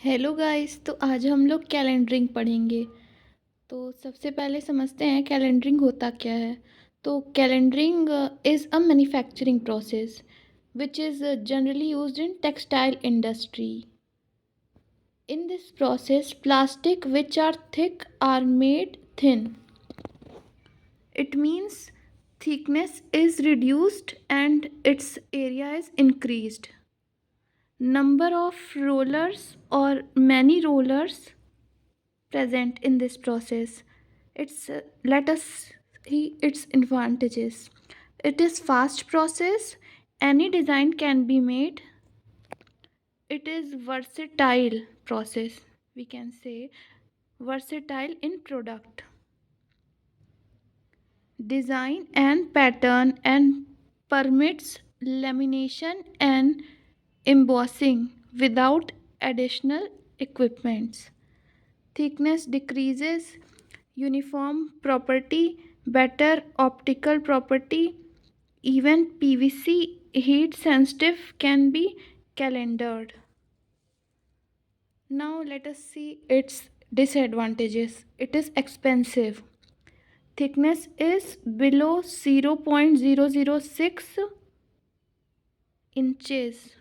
Hello guys. तो आज हम लोग कैलेंडरिंग पढ़ेंगे। तो सबसे पहले समझते हैं कैलेंडरिंग होता क्या है। तो calendering is a manufacturing process which is generally used in textile industry. In this process, plastic which are thick are made thin. It means thickness is reduced and its area is increased. Number of rollers or many rollers present in this process. It's let us see its advantages. It is fast process. Any design can be made. It is versatile process. We can say versatile in product design and pattern, and permits lamination and embossing without additional equipments. Thickness decreases, uniform property, better optical property, even PVC heat sensitive can be calendared. Now let us see its disadvantages. It is expensive. Thickness is below 0.006 inches.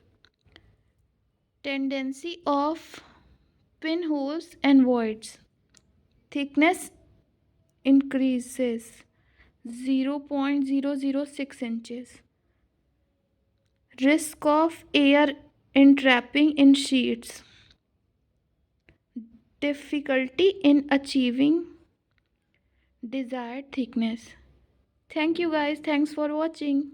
Tendency of pinholes and voids. Thickness increases 0.006 inches. Risk of air entrapping in sheets. Difficulty in achieving desired thickness. Thank you guys. Thanks for watching.